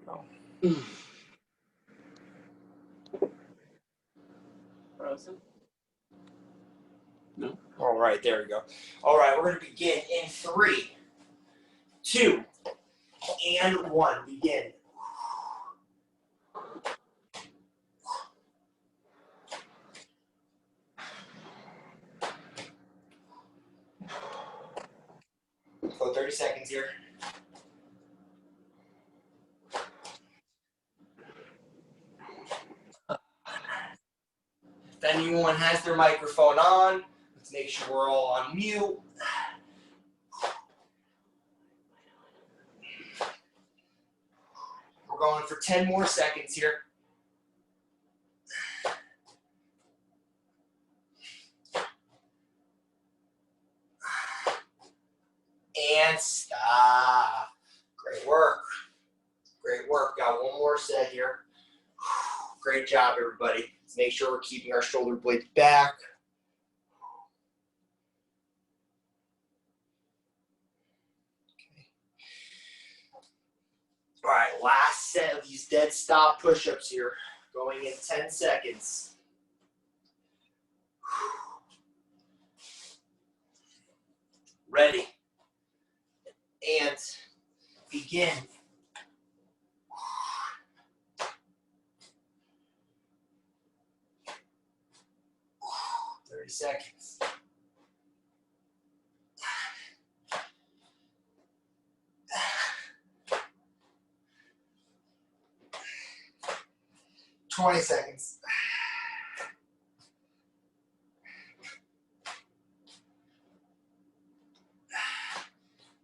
go. Frozen? No. All right, there we go. All right, we're going to begin in 3, 2, and 1. Begin. Go 30 seconds here. If anyone has their microphone on, let's make sure we're all on mute. We're going for 10 more seconds here. And stop. Great work. Great work. Got one more set here. Great job, everybody. Let's make sure we're keeping our shoulder blades back. Okay. All right, last set of these dead stop push-ups here. Going in 10 seconds. Ready. And begin. 30 seconds. $20 seconds.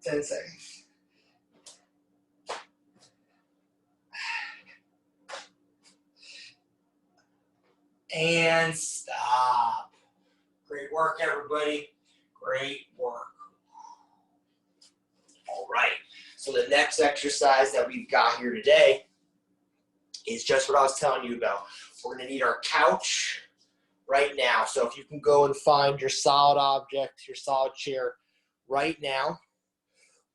10 seconds. And stop. Great work, everybody. Great work. All right. So the next exercise that we've got here today is just what I was telling you about. We're going to need our couch right now. So if you can go and find your solid object, your solid chair right now.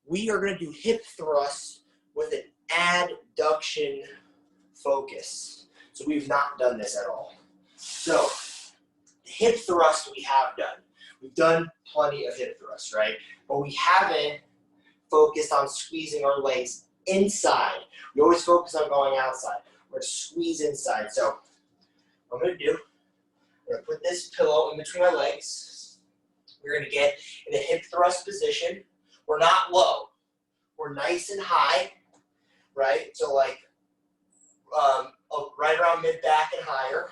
We are going to do hip thrusts with an adduction focus. So we've not done this at all. So hip thrust we have done. We've done plenty of hip thrusts, right? But we haven't focused on squeezing our legs inside. We always focus on going outside. We're going to squeeze inside. So what I'm going to do, I'm going to put this pillow in between my legs. We're going to get in a hip thrust position. We're not low. We're nice and high, right? So like right around mid-back and higher.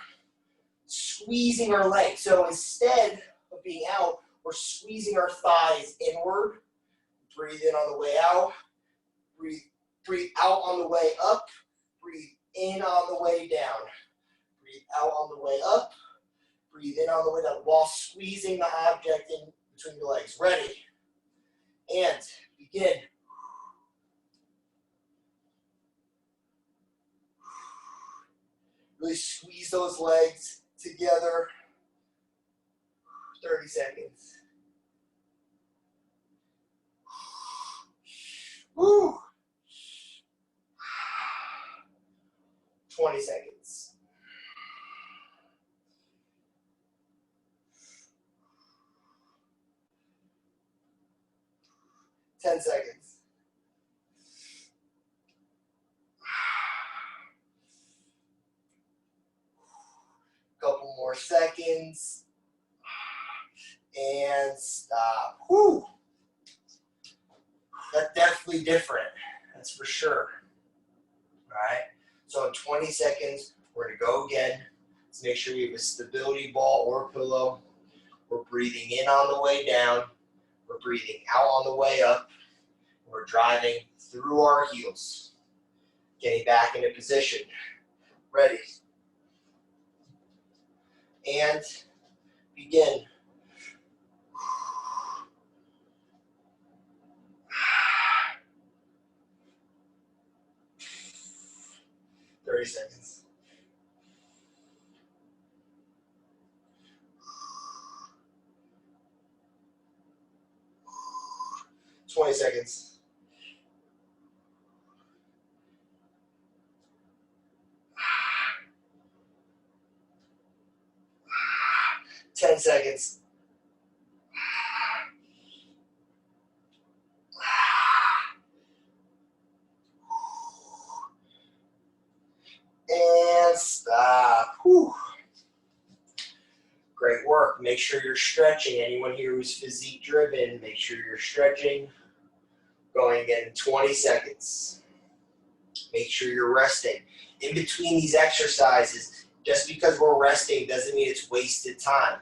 Squeezing our legs. So instead of being out, we're squeezing our thighs inward. Breathe in on the way out. Breathe out on the way up. Breathe in on the way down. Breathe out on the way up. Breathe in on the way down while squeezing the object in between your legs. Ready? And begin. Really squeeze those legs together. 30 seconds. Woo. 20 seconds. $10 seconds. Couple more seconds. And stop. Whew. That's definitely different. That's for sure. All right. So in 20 seconds, we're going to go again. Let's make sure we have a stability ball or pillow. We're breathing in on the way down. We're breathing out on the way up. We're driving through our heels. Getting back into position. Ready. And begin. $30 seconds. 20 seconds. 10 seconds. And stop. Whew. Great work. Make sure you're stretching. Anyone here who's physique driven, make sure you're stretching. Going in 20 seconds. Make sure you're resting. In between these exercises, just because we're resting doesn't mean it's wasted time.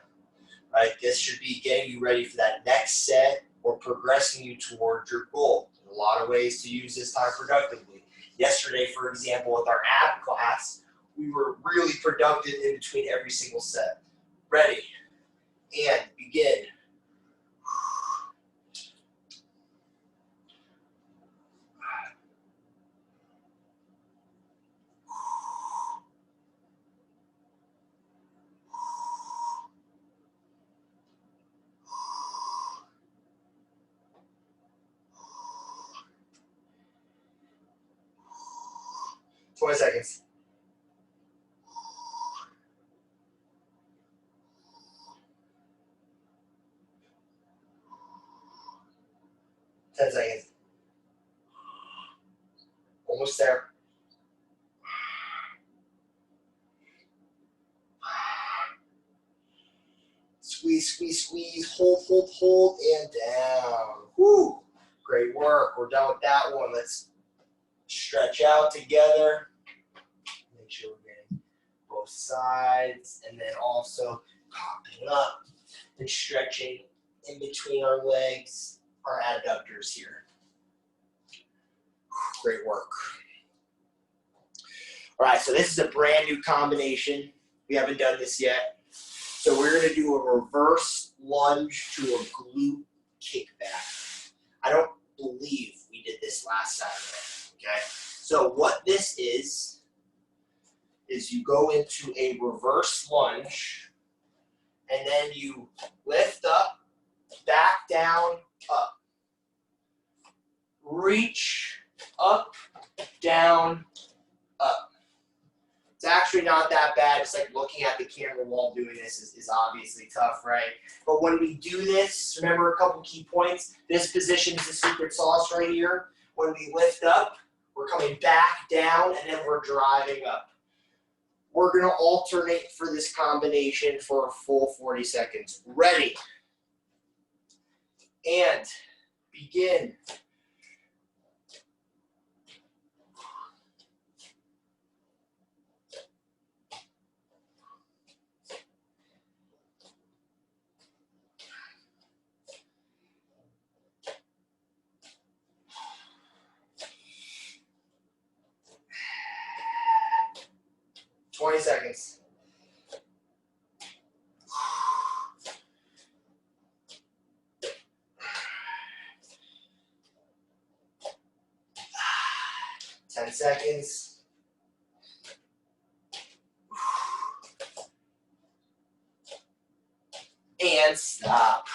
Right? This should be getting you ready for that next set or progressing you towards your goal. There's a lot of ways to use this time productively. Yesterday, for example, with our ab class, we were really productive in between every single set. Ready, and begin. 20 seconds. 10 seconds. Almost there. Squeeze, squeeze, squeeze. Hold, hold, hold, and down. Woo! Great work. We're done with that one. Let's stretch out together. Make sure we're getting both sides, and then also popping up and stretching in between our legs, our adductors here. Great work. All right, so this is a brand new combination. We haven't done this yet. So we're going to do a reverse lunge to a glute kickback. I don't believe we did this last Saturday, okay? So what this is you go into a reverse lunge, and then you lift up, back down, up. Reach, up, down, up. It's actually not that bad. It's like looking at the camera while doing this is obviously tough, right? But when we do this, remember a couple key points. This position is the secret sauce right here. When we lift up, we're coming back down, and then we're driving up. We're going to alternate for this combination for a full 40 seconds. Ready. And begin. Twenty seconds. Ten seconds. And stop.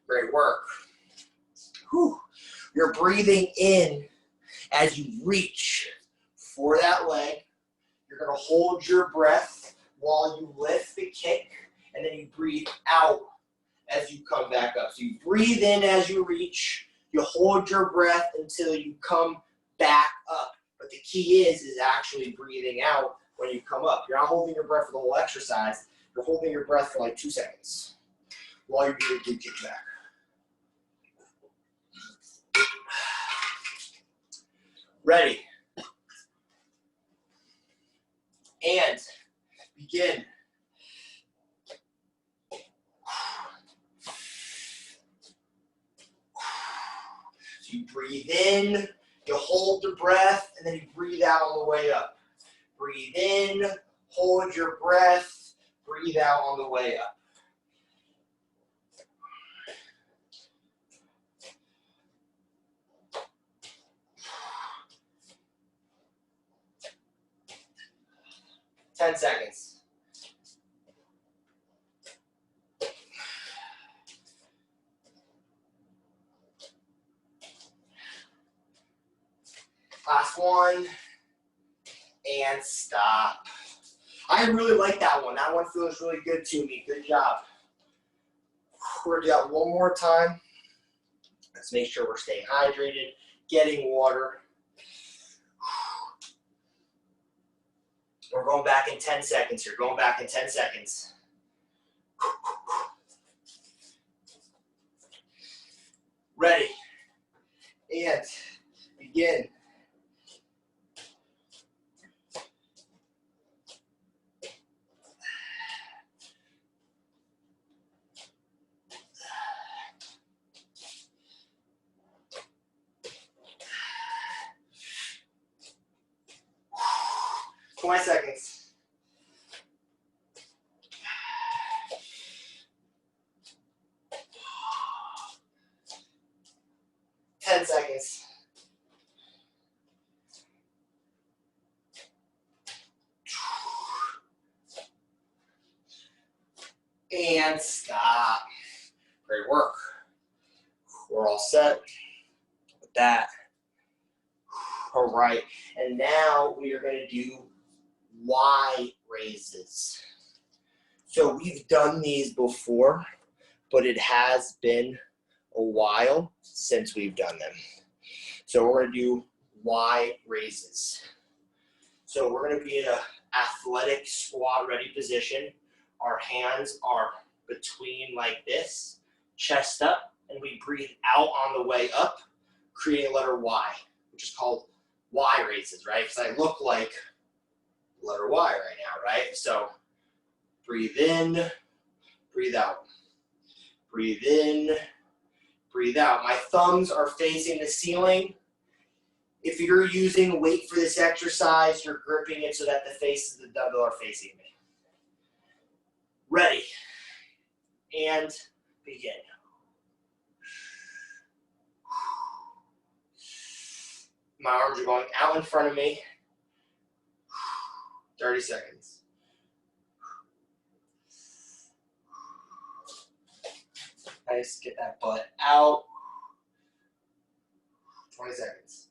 Great work. Whew. You're breathing in as you reach for that leg. You're going to hold your breath while you lift the kick, and then you breathe out as you come back up. So you breathe in as you reach. You hold your breath until you come back up. But the key is actually breathing out when you come up. You're not holding your breath for the whole exercise. You're holding your breath for like 2 seconds while you're doing a good kick back. Ready. And begin. So you breathe in, you hold the breath, and then you breathe out on the way up. Breathe in, hold your breath, breathe out on the way up. Ten seconds. Last one, and stop. I really like that one. That one feels really good to me. Good job. We're gonna do that one more time. Let's make sure we're staying hydrated, getting water. We're going back in 10 seconds here. Going back in 10 seconds. Ready. And begin. Twenty seconds. 10 seconds. And stop. Great work. We're all set with that. All right, and now we are going to do Y raises. So we've done these before, but it has been a while since we've done them. So we're going to do Y raises. So we're going to be in an athletic squat ready position. Our hands are between like this, chest up, and we breathe out on the way up, creating a letter Y, which is called Y raises, right? Because I look like letter Y right now, right? So breathe in, breathe out. Breathe in, breathe out. My thumbs are facing the ceiling. If you're using weight for this exercise, you're gripping it so that the faces of the dumbbell are facing me. Ready. And begin. My arms are going out in front of me. 30 seconds. Nice, get that butt out. 20 seconds.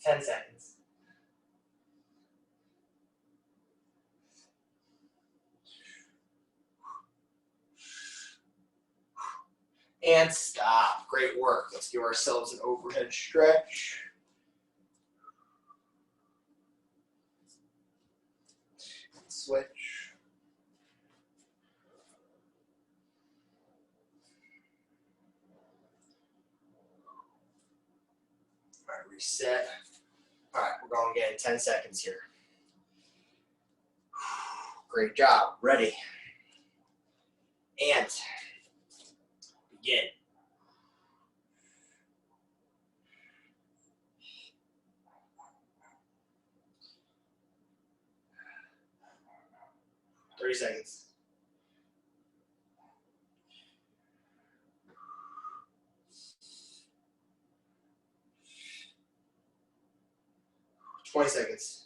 10 seconds. And stop. Great work. Let's give ourselves an overhead stretch. Switch. All right, reset. All right, we're going again in 10 seconds here. Great job. Ready. And begin. Thirty seconds. 20 seconds.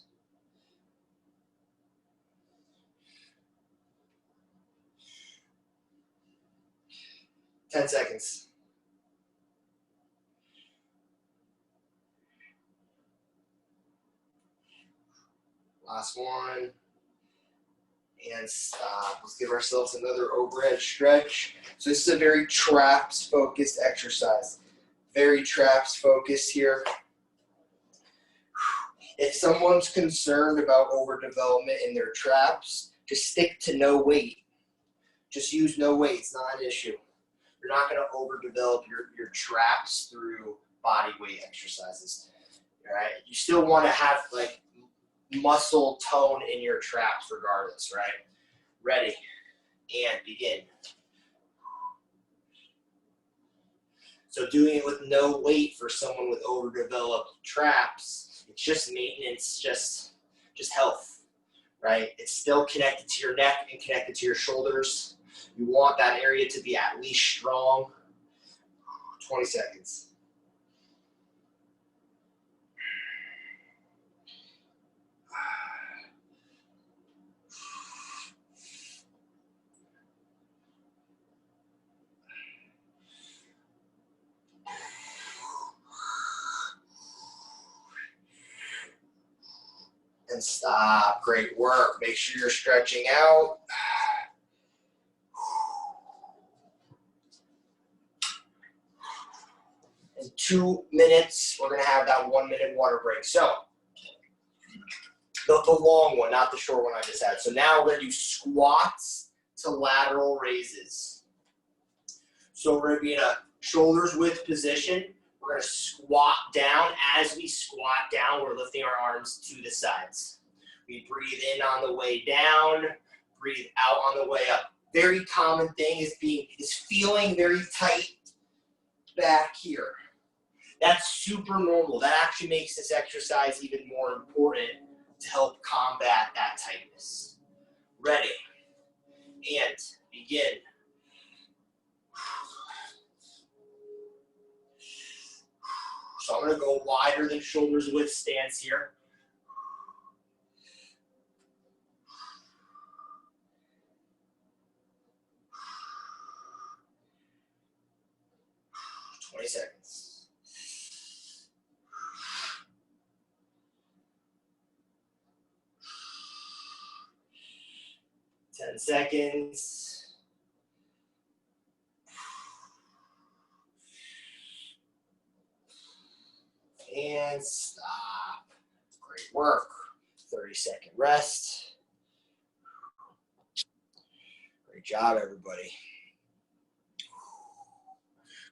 10 seconds. Last one. And stop. Let's give ourselves another overhead stretch. So this is a very traps focused exercise. Very traps focused here. If someone's concerned about overdevelopment in their traps, just stick to no weight. Just use no weight. It's not an issue. You're not going to overdevelop your traps through body weight exercises. All right? You still want to have like muscle tone in your traps regardless, right? Ready, and begin. So doing it with no weight for someone with overdeveloped traps, it's just maintenance, just health, right? It's still connected to your neck and connected to your shoulders. You want that area to be at least strong. 20 seconds. and stop. Great work. Make sure you're stretching out. In 2 minutes, we're going to have that 1 minute water break. So, the long one, not the short one I just had. So now we're going to do squats to lateral raises. So we're going to be in a shoulders width position. We're going to squat down. As we squat down, we're lifting our arms to the sides. We breathe in on the way down, breathe out on the way up. Very common thing is feeling very tight back here. That's super normal. That actually makes this exercise even more important to help combat that tightness. Ready, and begin. So I'm going to go wider than shoulders width stance here. Seconds. 10 seconds. And stop. Great work. 30-second rest. Great job, everybody.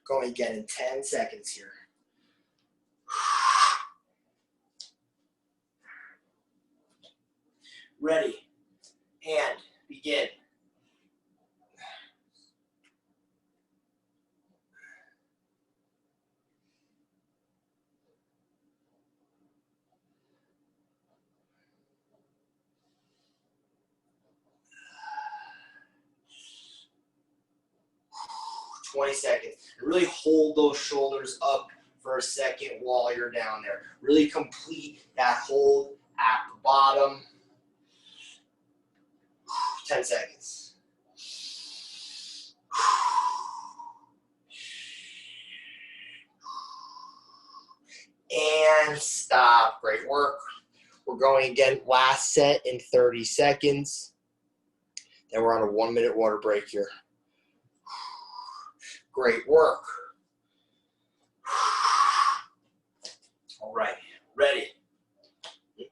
Going again in 10 seconds here. Ready, and begin. $20 seconds. Really hold those shoulders up for a second while you're down there. Really complete that hold at the bottom. 10 seconds. And stop. Great work. We're going again, last set in 30 seconds. Then we're on a 1 minute water break here. Great work. All right, ready.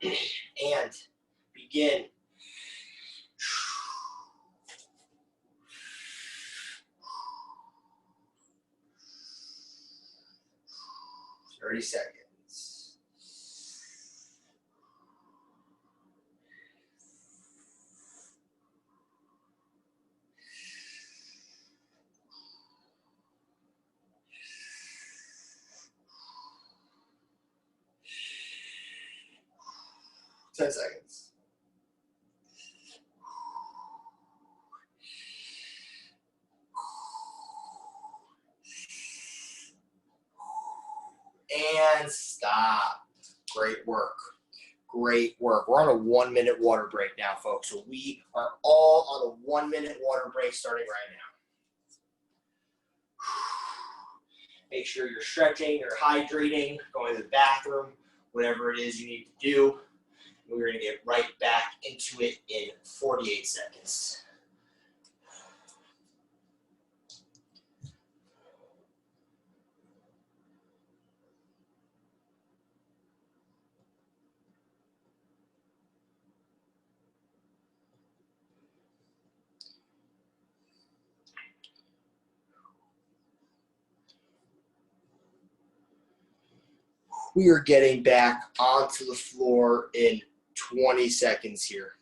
And begin. Thirty seconds. Ten seconds. And stop. Great work. Great work. We're on a 1 minute water break now, folks. So we are all on a 1 minute water break starting right now. Make sure you're stretching, you're hydrating, going to the bathroom, whatever it is you need to do. We're going to get right back into it in 48 seconds. We are getting back onto the floor in 20 seconds here.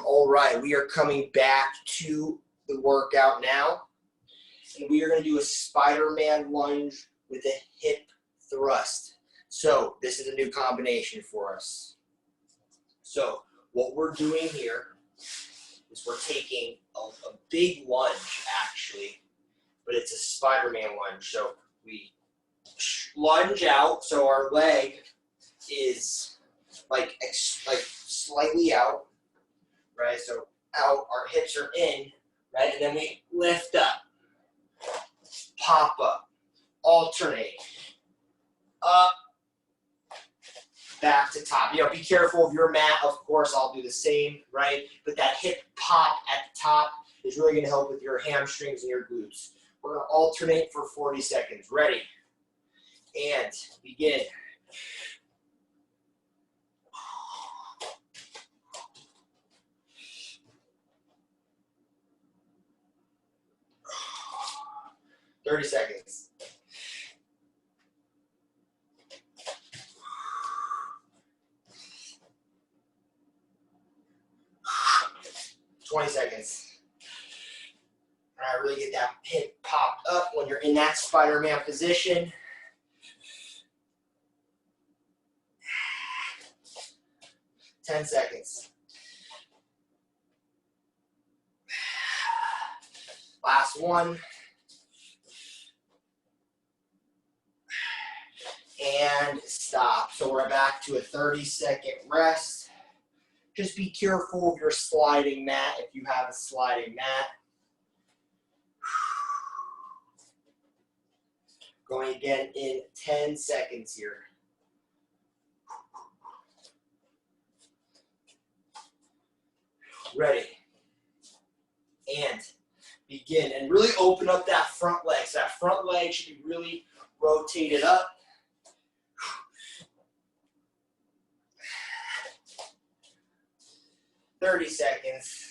All right, we are coming back to the workout now. And we are going to do a Spider-Man lunge with a hip thrust. So this is a new combination for us. So what we're doing here is we're taking a big lunge, actually, but it's a Spider-Man lunge. So we lunge out, so our leg is like slightly out. right? So out, our hips are in, right? And then we lift up, pop up, alternate, up, back to top. You know, be careful of your mat. Of course, I'll do the same, right? But that hip pop at the top is really going to help with your hamstrings and your glutes. We're going to alternate for 40 seconds. Ready? And begin. "30 seconds. 20 seconds. All right, really get that hip popped up when you're in that Spider-Man position. 10 seconds. Last one. And stop. So we're back to a 30-second rest. Just be careful of your sliding mat if you have a sliding mat. Going again in 10 seconds here. Ready. And begin. And really open up that front leg. So that front leg should be really rotated up. 30 seconds.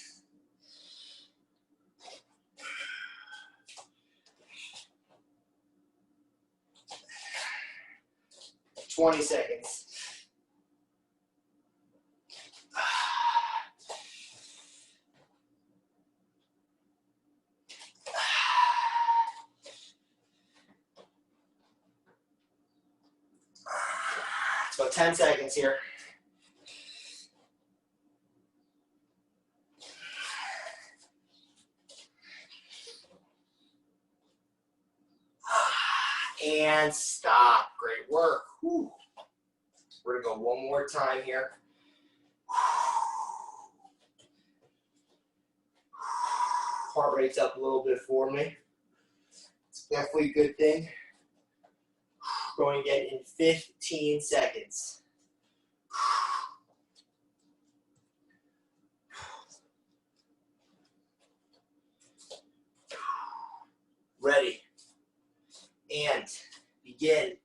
"20 seconds. So 10 seconds here. And stop. Great work. Whew. We're going to go one more time here. Heart rate's up a little bit for me. It's definitely a good thing. Going again in 15 seconds. Ready. And begin.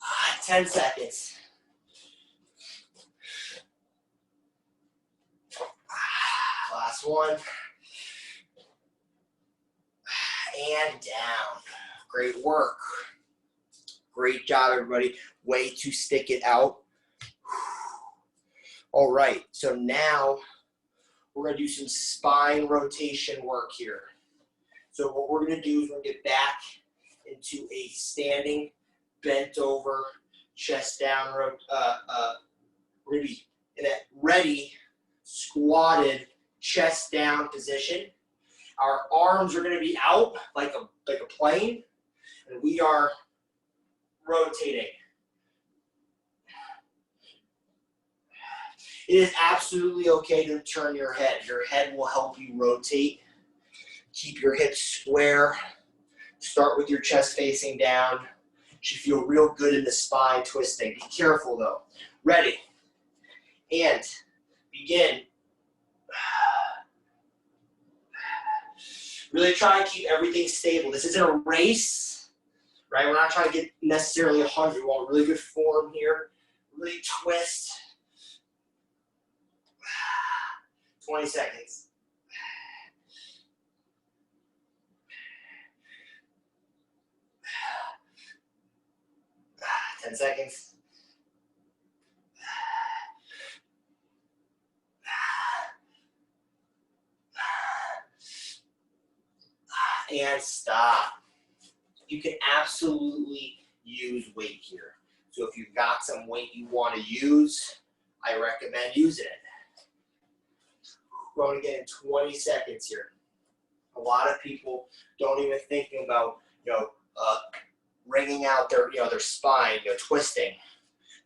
Ah, 10 seconds. Last one. And down. Great work. Great job, everybody. Way to stick it out. All right, so now we're going to do some spine rotation work here. So what we're going to do is we're going to get back into a standing, bent over, chest down. We're going to be in that ready, squatted, chest down position. Our arms are going to be out like a plane, and we are rotating. It is absolutely okay to turn your head. Your head will help you rotate. Keep your hips square. Start with your chest facing down. You should feel real good in the spine twisting. Be careful though. Ready. And begin. Really try and keep everything stable. This isn't a race, right? We're not trying to get necessarily 100. We want really good form here. Really twist. 20 seconds. Ah, 10 seconds. and stop. You can absolutely use weight here. So if you've got some weight you want to use, I recommend using it. We're going to get in 20 seconds here. A lot of people don't even think about, wringing out their spine, twisting.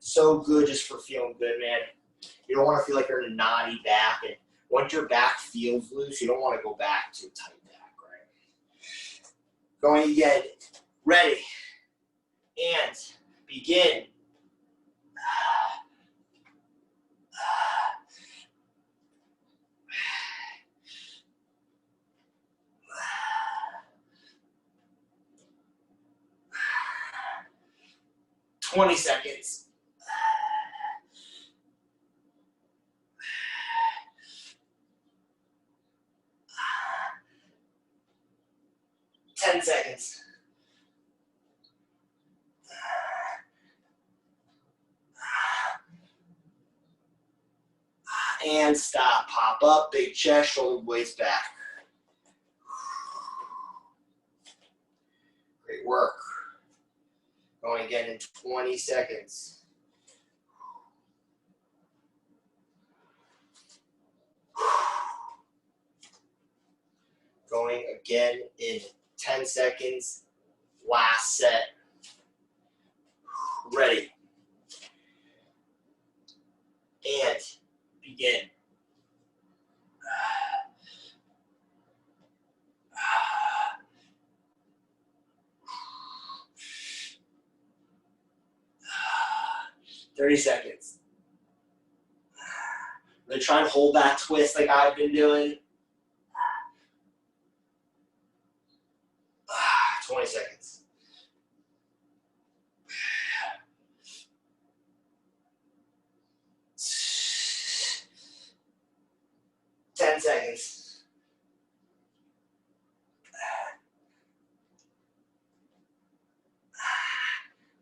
So good just for feeling good, man. You don't want to feel like you're in a knotty back, and once your back feels loose, you don't want to go back to a tight back, right? Going again, ready, and begin. 20 seconds. 10 seconds. And stop. Pop up, big chest, shoulder blades back. Great work. Going again in 20 seconds. Going again in 10 seconds. Last set. Ready. And begin. "30 seconds. Really try and hold that twist like I've been doing. 20 seconds. 10 seconds.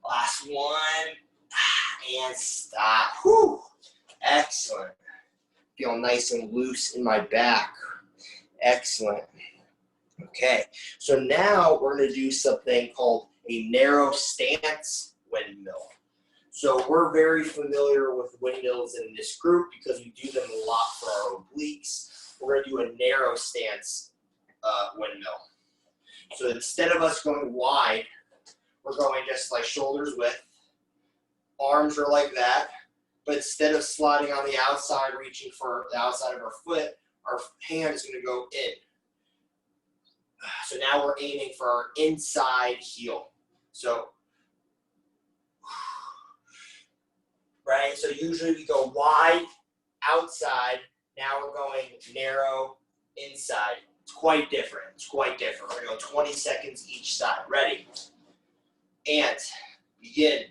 Last one. And stop. Whew. Excellent. Feel nice and loose in my back. Excellent. Okay, so now we're going to do something called a narrow stance windmill. So we're very familiar with windmills in this group because we do them a lot for our obliques. We're going to do a narrow stance windmill. So instead of us going wide, we're going just like shoulders width. Arms are like that, but instead of sliding on the outside, reaching for the outside of our foot, our hand is going to go in. So now we're aiming for our inside heel. So, right? So usually we go wide, outside. Now we're going narrow, inside. It's quite different. It's quite different. We're going to go 20 seconds each side. Ready? And begin.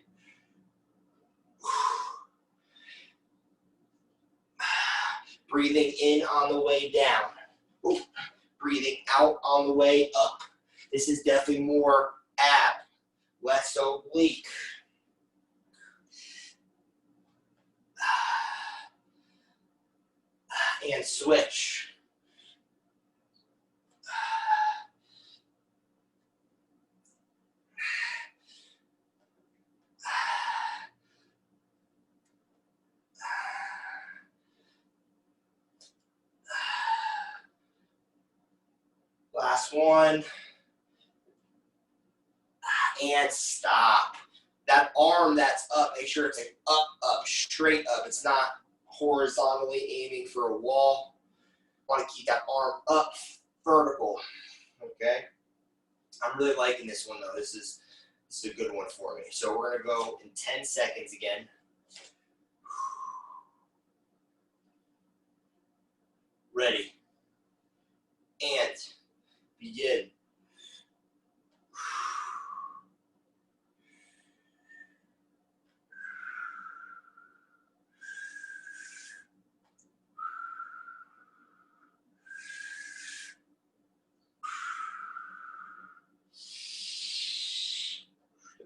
Breathing in on the way down. Ooh. Breathing out on the way up. This is definitely more ab, less oblique. And switch. Last one. And stop. That arm that's up, make sure it's like up, up, straight up. It's not horizontally aiming for a wall. Want to keep that arm up, vertical. Okay? I'm really liking this one though. This is a good one for me. So we're going to go in 10 seconds again. Ready. And begin.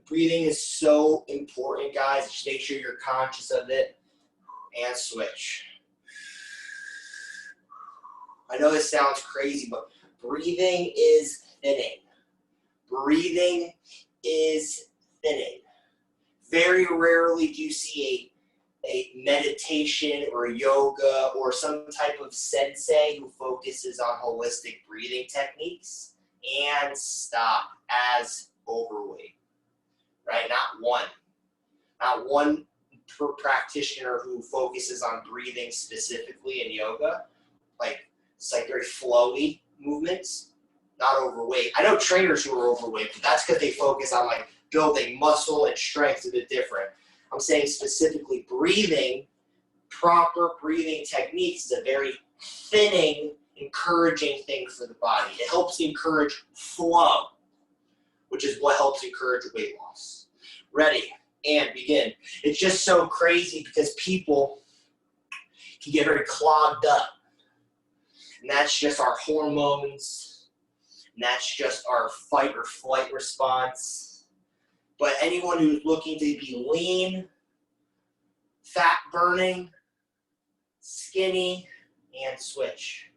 Breathing is so important, guys. Just make sure you're conscious of it. And switch. I know this sounds crazy, but breathing is thinning. Breathing is thinning. Very rarely do you see a meditation or yoga or some type of sensei who focuses on holistic breathing techniques and stop as overweight, right? Not one practitioner who focuses on breathing specifically in yoga, it's like very flowy movements, not overweight. I know trainers who are overweight, but that's because they focus on like building muscle and strength, a bit different. I'm saying specifically breathing, proper breathing techniques is a very thinning, encouraging thing for the body. It helps encourage flow, which is what helps encourage weight loss. Ready, and begin. It's just so crazy because people can get very clogged up. And that's just our hormones. And that's just our fight or flight response. But anyone who's looking to be lean, fat burning, skinny, and switch.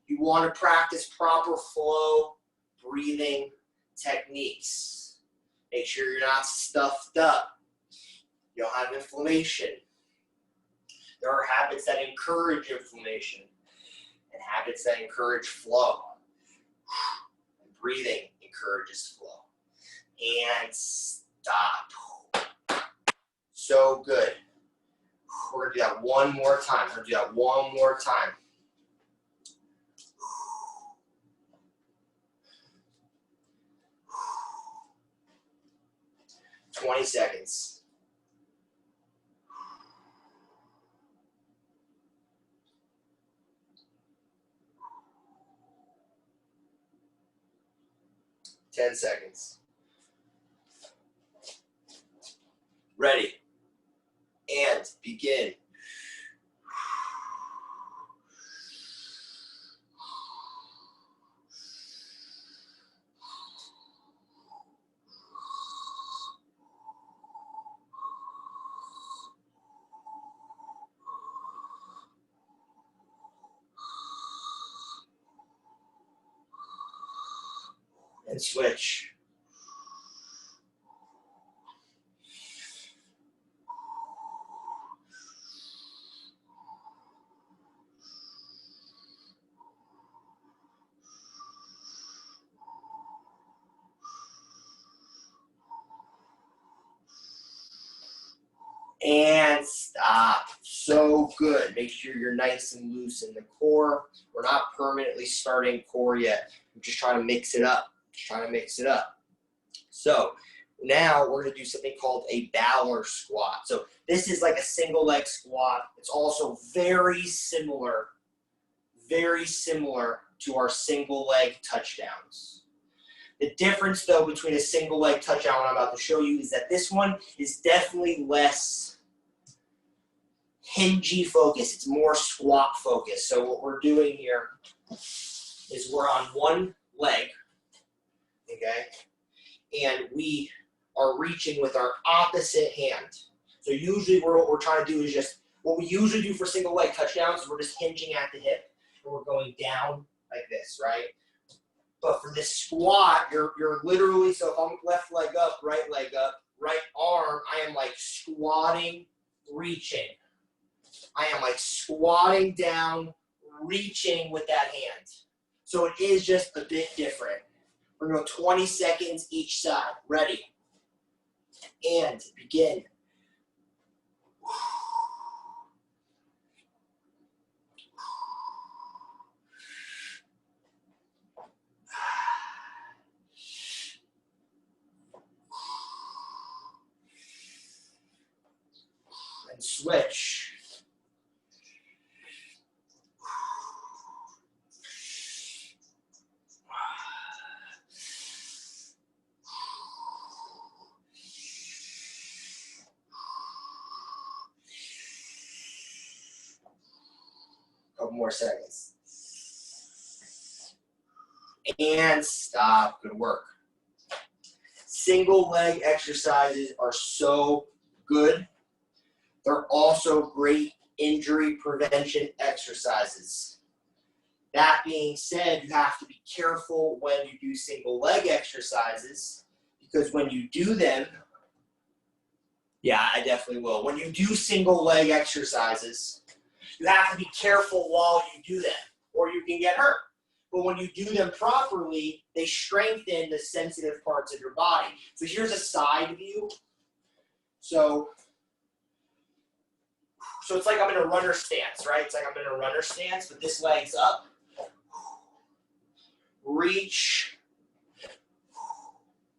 You want to practice proper flow breathing techniques. Make sure you're not stuffed up. You don't have inflammation. There are habits that encourage inflammation and habits that encourage flow. And breathing encourages flow. And stop. So good. We're going to do that one more time. 20 seconds. Ten seconds. Ready. And begin. And switch. And stop. So good. Make sure you're nice and loose in the core. We're not permanently starting core yet. We're just trying to mix it up. So now we're going to do something called a Balor squat. So this is like a single leg squat. It's also very similar to our single leg touchdowns. The difference, though, between a single leg touchdown and I'm about to show you is that this one is definitely less hingy focus. It's more squat focus. So what we're doing here is we're on one leg, okay? And we are reaching with our opposite hand. So usually what we're trying to do is just, what we usually do for single leg touchdowns is we're just hinging at the hip and we're going down like this, right? But for this squat, you're literally, so if I'm left leg up, right arm, I am like squatting, reaching. I am like squatting down, reaching with that hand. So it is just a bit different. We're going to go 20 seconds each side. Ready? And begin. And switch. Couple more seconds. And stop. Good work. Single leg exercises are so good. They're also great injury prevention exercises. That being said, you have to be careful when you do single leg exercises, because when you do them, yeah, I definitely will. When you do single leg exercises, you have to be careful while you do them, or you can get hurt. But when you do them properly, they strengthen the sensitive parts of your body. So here's a side view. So it's like I'm in a runner stance, right? It's like I'm in a runner stance, but this leg's up. Reach.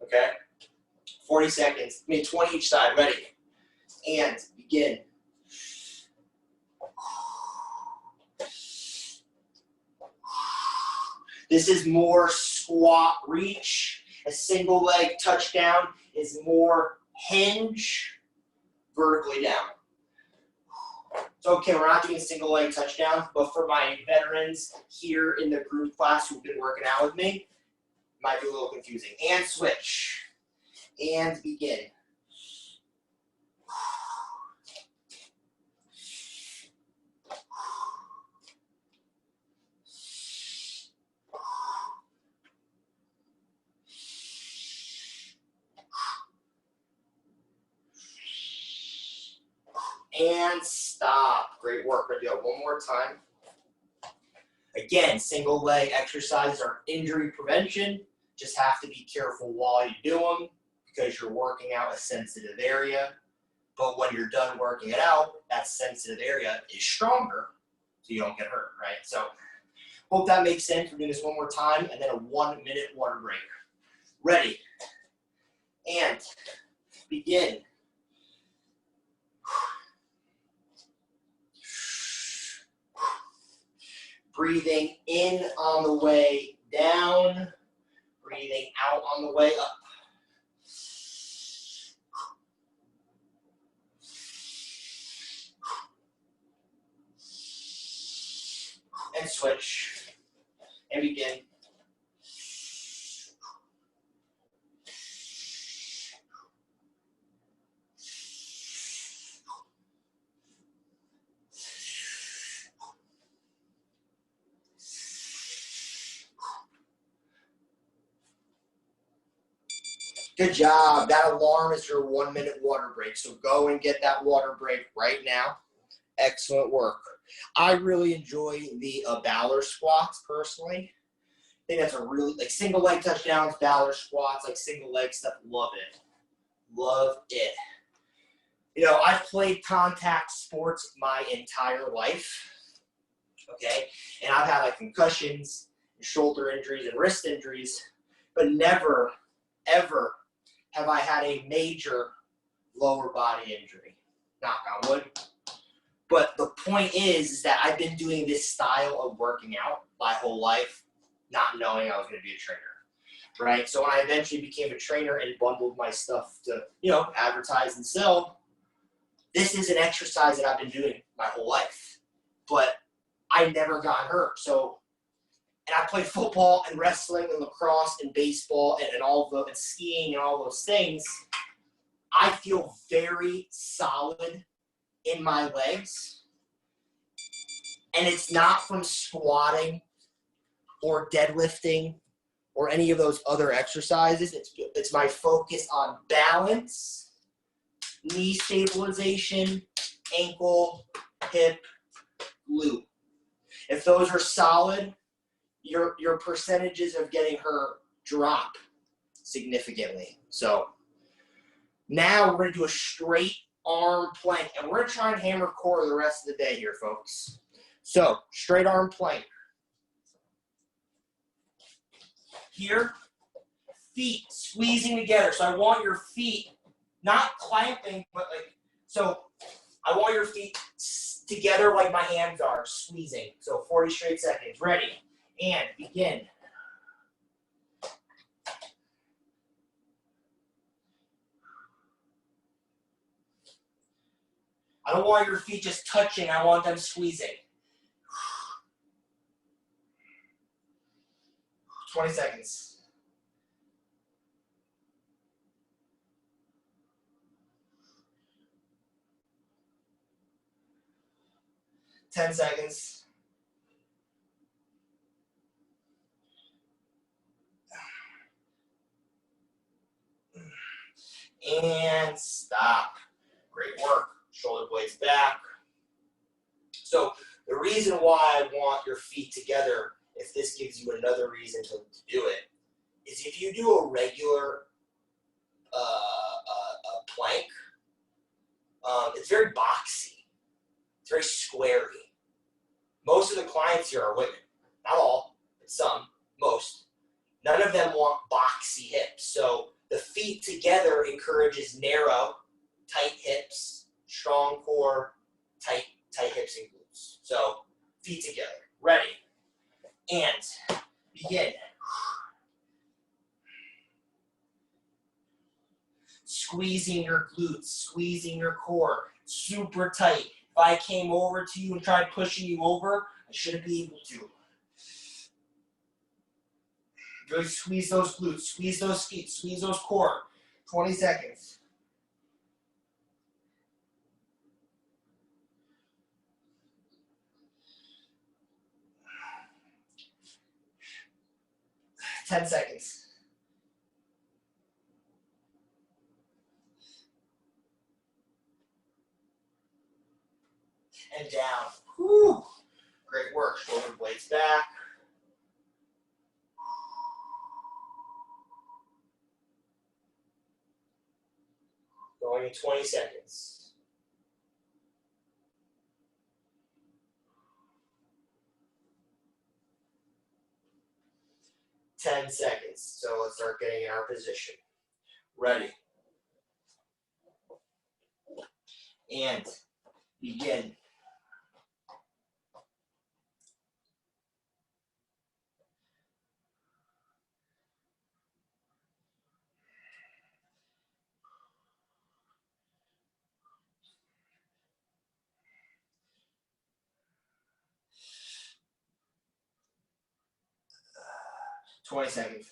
Okay? 40 seconds. I mean, 20 each side. Ready? And begin. This is more squat reach. A single leg touchdown is more hinge vertically down. So, okay, we're not doing a single leg touchdown, but for my veterans here in the group class who've been working out with me, might be a little confusing. And switch. And begin. And stop. Great work. We're going to do it one more time. Again, single leg exercises are injury prevention. Just have to be careful while you do them because you're working out a sensitive area. But when you're done working it out, that sensitive area is stronger so you don't get hurt, right? So hope that makes sense. We're doing this one more time and then a 1 minute water break. Ready. And begin. Breathing in on the way down, breathing out on the way up. And switch. And begin. Good job. That alarm is your 1 minute water break. So go and get that water break right now. Excellent work. I really enjoy the Balor squats personally. I think that's a really, like single leg touchdowns, Balor squats, like single leg stuff. Love it. Love it. You know, I've played contact sports my entire life. Okay. And I've had like concussions, and shoulder injuries, and wrist injuries, but never, ever have I had a major lower body injury. Knock on wood. But the point is that I've been doing this style of working out my whole life, not knowing I was going to be a trainer, right? So when I eventually became a trainer and bundled my stuff to, you know, advertise and sell, this is an exercise that I've been doing my whole life. But I never got hurt. So, and I played football and wrestling and lacrosse and baseball and all the and skiing and all those things. I feel very solid in my legs. And it's not from squatting or deadlifting or any of those other exercises. It's my focus on balance, knee stabilization, ankle, hip, glute. If those are solid, your percentages of getting hurt drop significantly. So now we're going to do a straight arm plank, and we're going to try and hammer core the rest of the day here, folks. So straight arm plank. Here, feet squeezing together. So I want your feet not clamping, but like, so I want your feet together like my hands are, squeezing. So 40 straight seconds. Ready? And begin. I don't want your feet just touching. I want them squeezing. 20 seconds. Ten seconds. And stop. Great work. Shoulder blades back. So the reason why I want your feet together, if this gives you another reason to do it, is if you do a regular plank, it's very boxy. It's very squarey. Most of the clients here are women. Not all, but some, most. None of them want boxy hips. So the feet together encourages narrow, tight hips, strong core, tight hips and glutes. So feet together. Ready. And begin. Squeezing your glutes, squeezing your core, super tight. If I came over to you and tried pushing you over, I shouldn't be able to. Really squeeze those glutes, squeeze those feet, squeeze those core. 20 seconds. Ten seconds. And down. Whew. Great work. Shoulder blades back. Going in 20 seconds. Ten seconds. So let's start getting in our position. Ready. And begin. Uh, 20 seconds.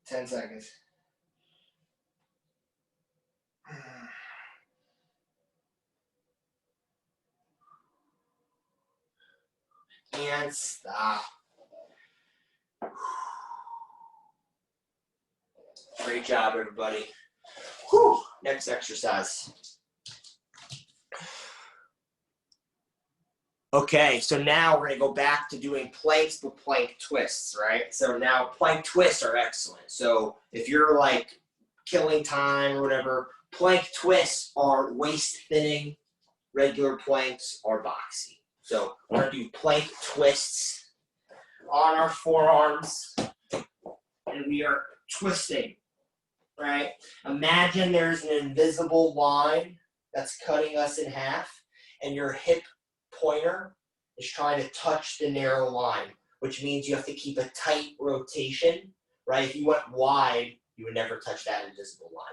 Ten seconds. And stop. Great job, everybody. Whew. Next exercise. Okay, so now we're gonna go back to doing planks, but plank twists, right? So now plank twists are excellent. So if you're like killing time or whatever, plank twists are waist thinning, regular planks are boxy. So we're gonna do plank twists on our forearms, and we are twisting, right? Imagine there's an invisible line that's cutting us in half, and your hip pointer is trying to touch the narrow line, which means you have to keep a tight rotation, right? If you went wide, you would never touch that invisible line.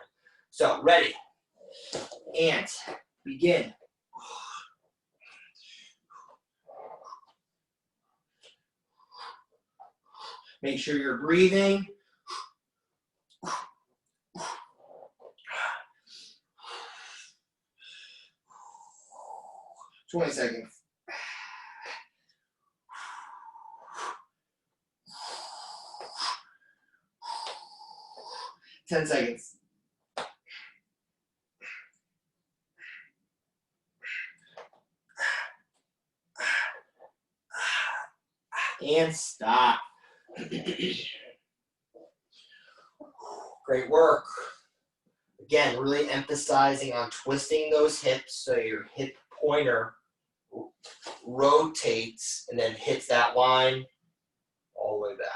So, ready, and begin. Make sure you're breathing. 20 seconds. 10 seconds. And stop. Great work. Again, really emphasizing on twisting those hips so your hip pointer rotates and then hits that line all the way back.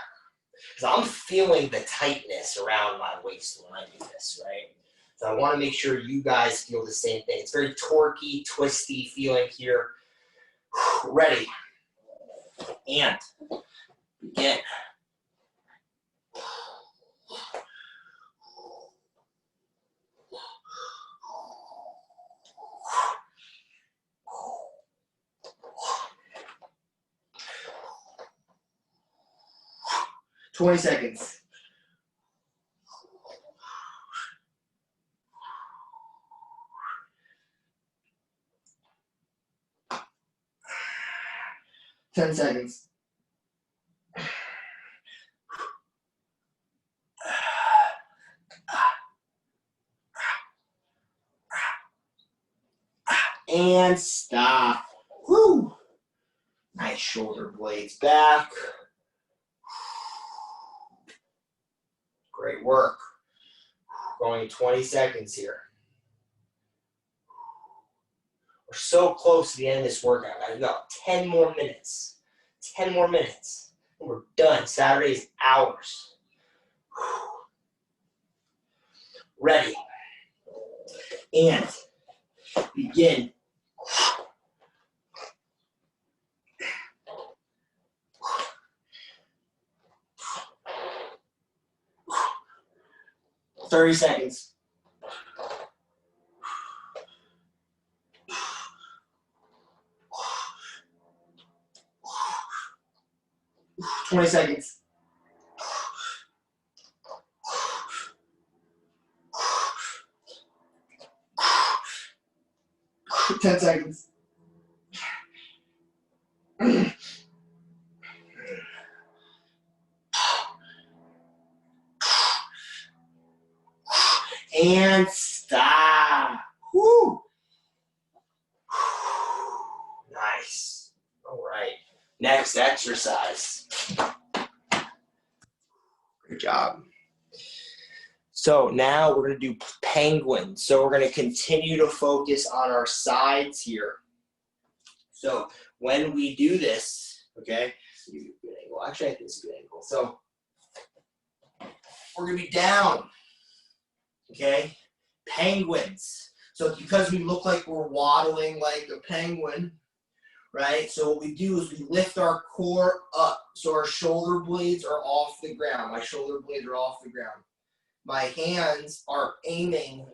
Because I'm feeling the tightness around my waist when I do this, right? So I want to make sure you guys feel the same thing. It's very torquey, twisty feeling here. Ready. And begin. "20 seconds. 10 seconds. And stop. Woo! Nice shoulder blades back. Great work. Going 20 seconds here. We're so close to the end of this workout. I've got 10 more minutes. 10 more minutes. And we're done. Saturday's hours. Ready. And begin. Thirty seconds. 20 seconds. 10 seconds. And stop. Woo. Nice. All right. Next exercise. Good job. So now we're going to do penguin. So we're going to continue to focus on our sides here. So when we do this, okay, good angle. Actually, I think it's a good angle. So we're going to be down, okay, penguins. So because we look like we're waddling like a penguin, right? So what we do is we lift our core up. So our shoulder blades are off the ground. My shoulder blades are off the ground. My hands are aiming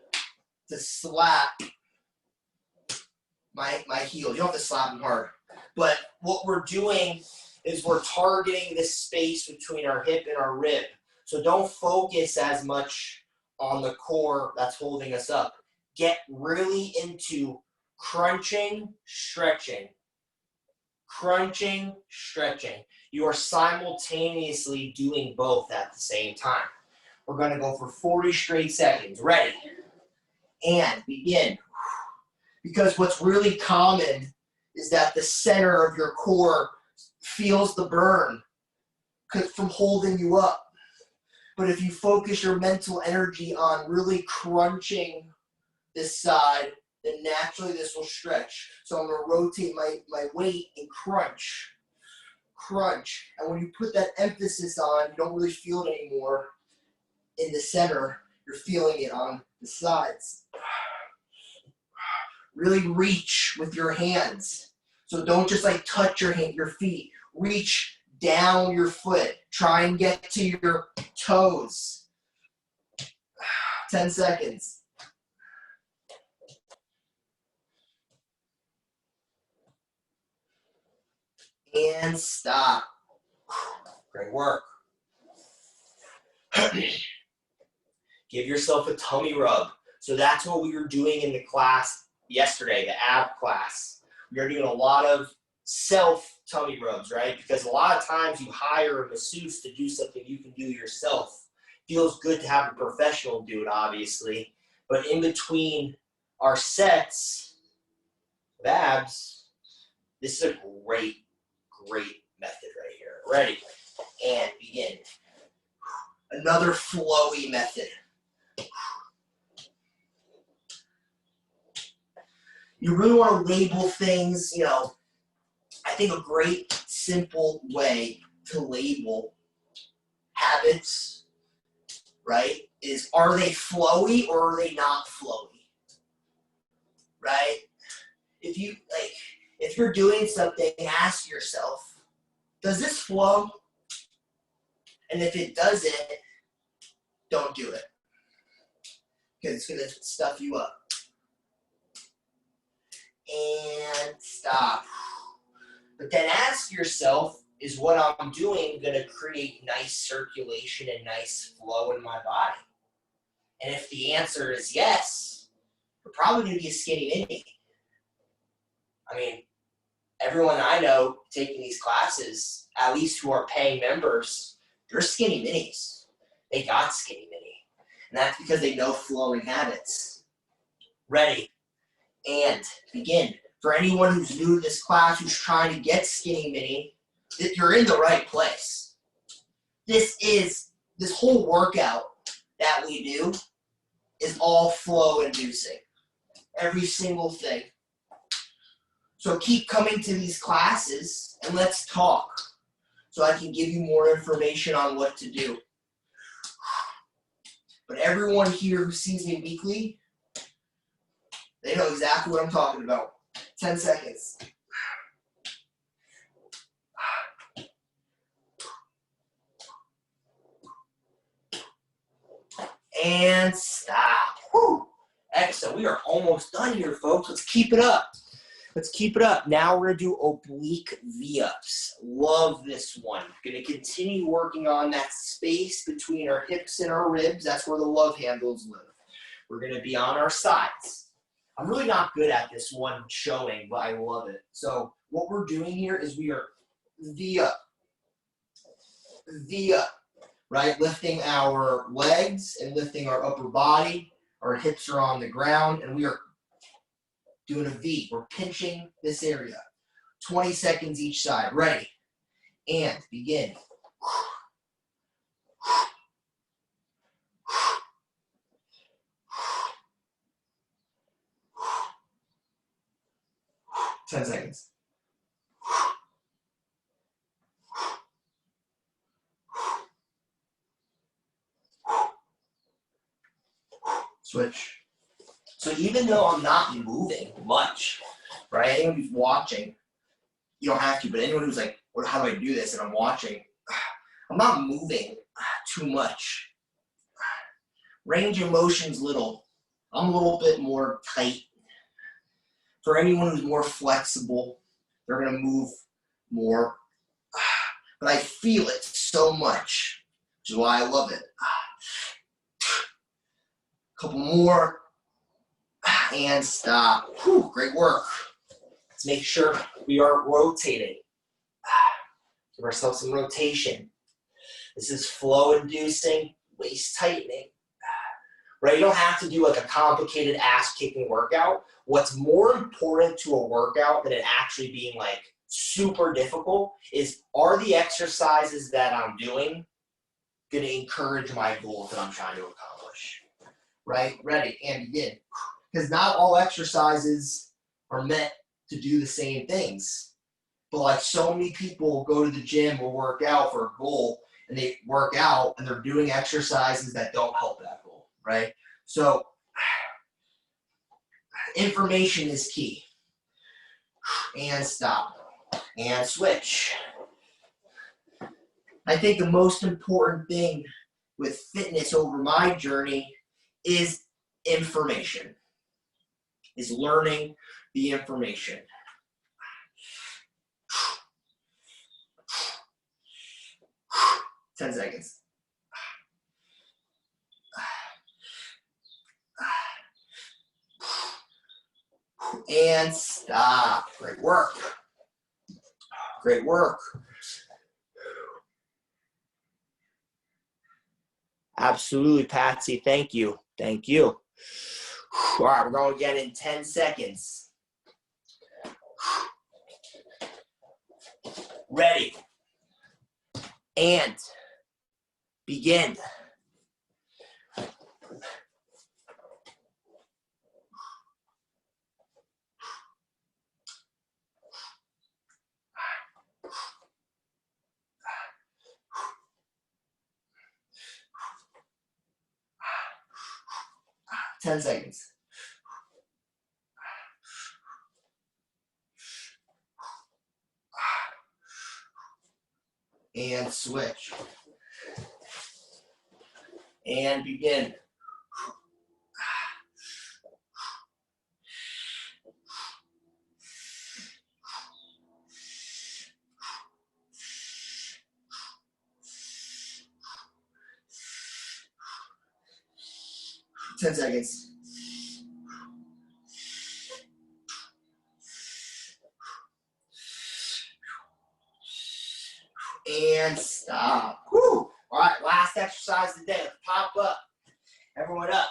to slap my heels. You don't have to slap them hard. But what we're doing is we're targeting this space between our hip and our rib. So don't focus as much on the core that's holding us up. Get really into crunching, stretching. Crunching, stretching. You are simultaneously doing both at the same time. We're going to go for 40 straight seconds. Ready? And begin. Because what's really common is that the center of your core feels the burn from holding you up. But if you focus your mental energy on really crunching this side, then naturally this will stretch. So I'm going to rotate my weight and crunch. Crunch. And when you put that emphasis on, you don't really feel it anymore in the center. You're feeling it on the sides. Really reach with your hands. So don't just like touch your feet. Reach down your foot. Try and get to your toes. 10 seconds. And stop. Great work. Give yourself a tummy rub. So that's what we were doing in the class yesterday, the ab class. We are doing a lot of self tummy rubs, right? Because a lot of times you hire a masseuse to do something you can do yourself. Feels good to have a professional do it, obviously. But in between our sets of abs, this is a great method right here. Ready? And begin. Another flowy method. You really want to label things, I think a great simple way to label habits, right, is are they flowy or are they not flowy, right? If you're doing something, ask yourself, does this flow? And if it doesn't, don't do it. Because it's going to stuff you up. And stop. But then ask yourself, is what I'm doing going to create nice circulation and nice flow in my body? And if the answer is yes, you're probably going to be a skinny mini. I mean, everyone I know taking these classes, at least who are paying members, they're skinny minis. They got skinny mini. And that's because they know flowing habits. Ready, and begin. For anyone who's new to this class, who's trying to get skinny mini, you're in the right place. This whole workout that we do is all flow inducing. Every single thing. So keep coming to these classes and let's talk so I can give you more information on what to do. But everyone here who sees me weekly, they know exactly what I'm talking about. 10 seconds. And stop. Whew. Excellent. We are almost done here, folks. Let's keep it up. Let's keep it up. Now we're going to do oblique V-ups. Love this one. Going to continue working on that space between our hips and our ribs. That's where the love handles live. We're going to be on our sides. I'm really not good at this one showing, but I love it. So what we're doing here is we are V-up. V-up. Right? Lifting our legs and lifting our upper body. Our hips are on the ground, and we are doing a V. We're pinching this area. 20 seconds each side. Ready? And begin. 10 seconds. Switch. So even though I'm not moving much, right? Anyone who's watching, you don't have to, but anyone who's like, well, how do I do this? And I'm watching, I'm not moving too much. Range of motion's little. I'm a little bit more tight. For anyone who's more flexible, they're gonna move more. But I feel it so much, which is why I love it. Couple more, and stop. Whew, great work. Let's make sure we are rotating. Give ourselves some rotation. This is flow inducing, waist tightening. Right? You don't have to do like a complicated ass kicking workout. What's more important to a workout than it actually being like super difficult is, are the exercises that I'm doing going to encourage my goals that I'm trying to accomplish? Right? Ready, and begin. Because not all exercises are meant to do the same things. But like so many people go to the gym or work out for a goal, and they work out and they're doing exercises that don't help that goal, right? So information is key. And stop. And switch. I think the most important thing with fitness over my journey is information, is learning the information. 10 seconds. And stop. Great work. Great work. Absolutely, Patsy. Thank you. Thank you. All right, we're going again in 10 seconds. Ready. And begin. Ten seconds. And switch. And begin. Ten seconds. And stop. Whew. All right, last exercise of the day. Let's pop up. Everyone up.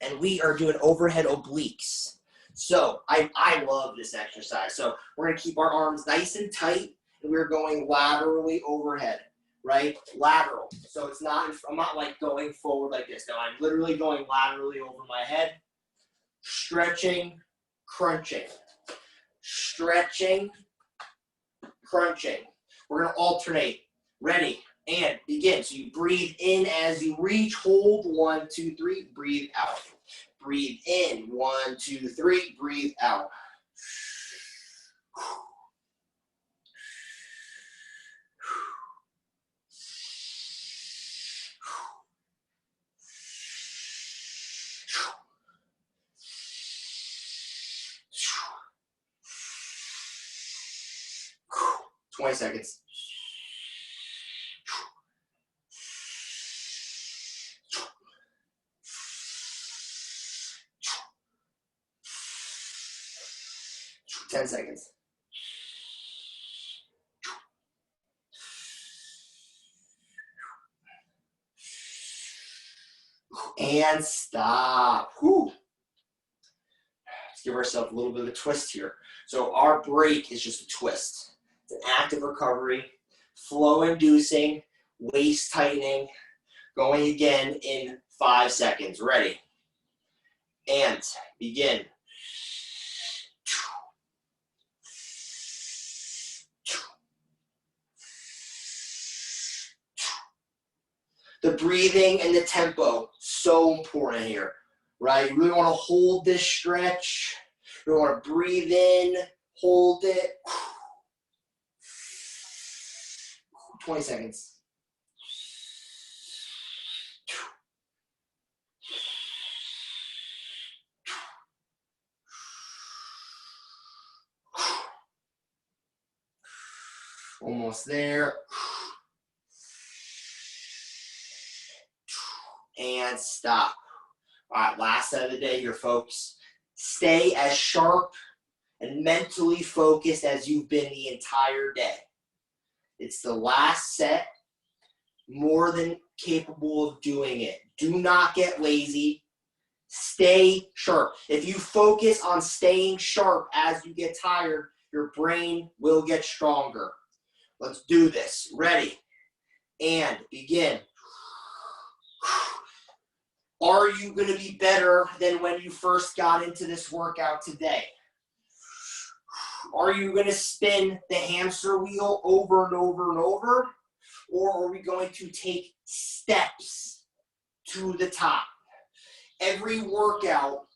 And we are doing overhead obliques. So I love this exercise. So we're going to keep our arms nice and tight, and we're going laterally overhead, right? Lateral. So it's not, I'm not like going forward like this. No, I'm literally going laterally over my head, stretching, crunching, stretching, crunching. We're going to alternate. Ready, and begin. So you breathe in as you reach, hold, 1, 2, 3, breathe out. Breathe in, 1, 2, 3, breathe out. Twenty seconds. 10 seconds. And stop. Whew. Let's give ourselves a little bit of a twist here. So our break is just a twist. It's an active recovery, flow inducing, waist tightening, going again in 5 seconds. Ready? And begin. The breathing and the tempo, so important here, right? You really want to hold this stretch. You want to breathe in, hold it. 20 seconds. Almost there. And stop. All right, last set of the day here, folks. Stay as sharp and mentally focused as you've been the entire day. It's the last set. More than capable of doing it. Do not get lazy. Stay sharp. If you focus on staying sharp as you get tired, your brain will get stronger. Let's do this. Ready? And begin. Are you going to be better than when you first got into this workout today? Are you going to spin the hamster wheel over and over and over? Or are we going to take steps to the top? Every workout,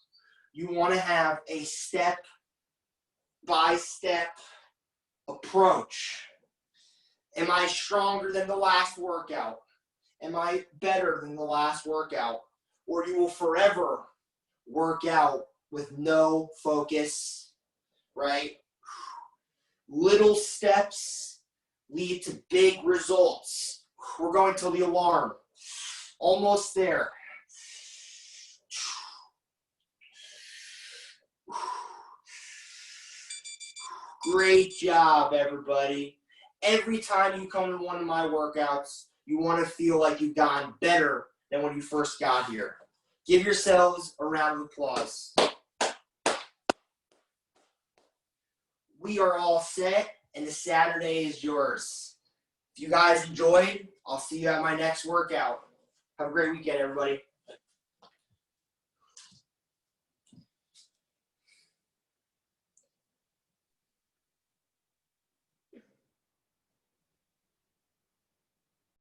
you want to have a step-by-step approach. Am I stronger than the last workout? Am I better than the last workout? Or you will forever work out with no focus, right? Little steps lead to big results. We're going to the alarm. Almost there. Great job, everybody. Every time you come to one of my workouts, you want to feel like you've gotten better than when you first got here. Give yourselves a round of applause. We are all set, and the Saturday is yours. If you guys enjoyed, I'll see you at my next workout. Have a great weekend, everybody.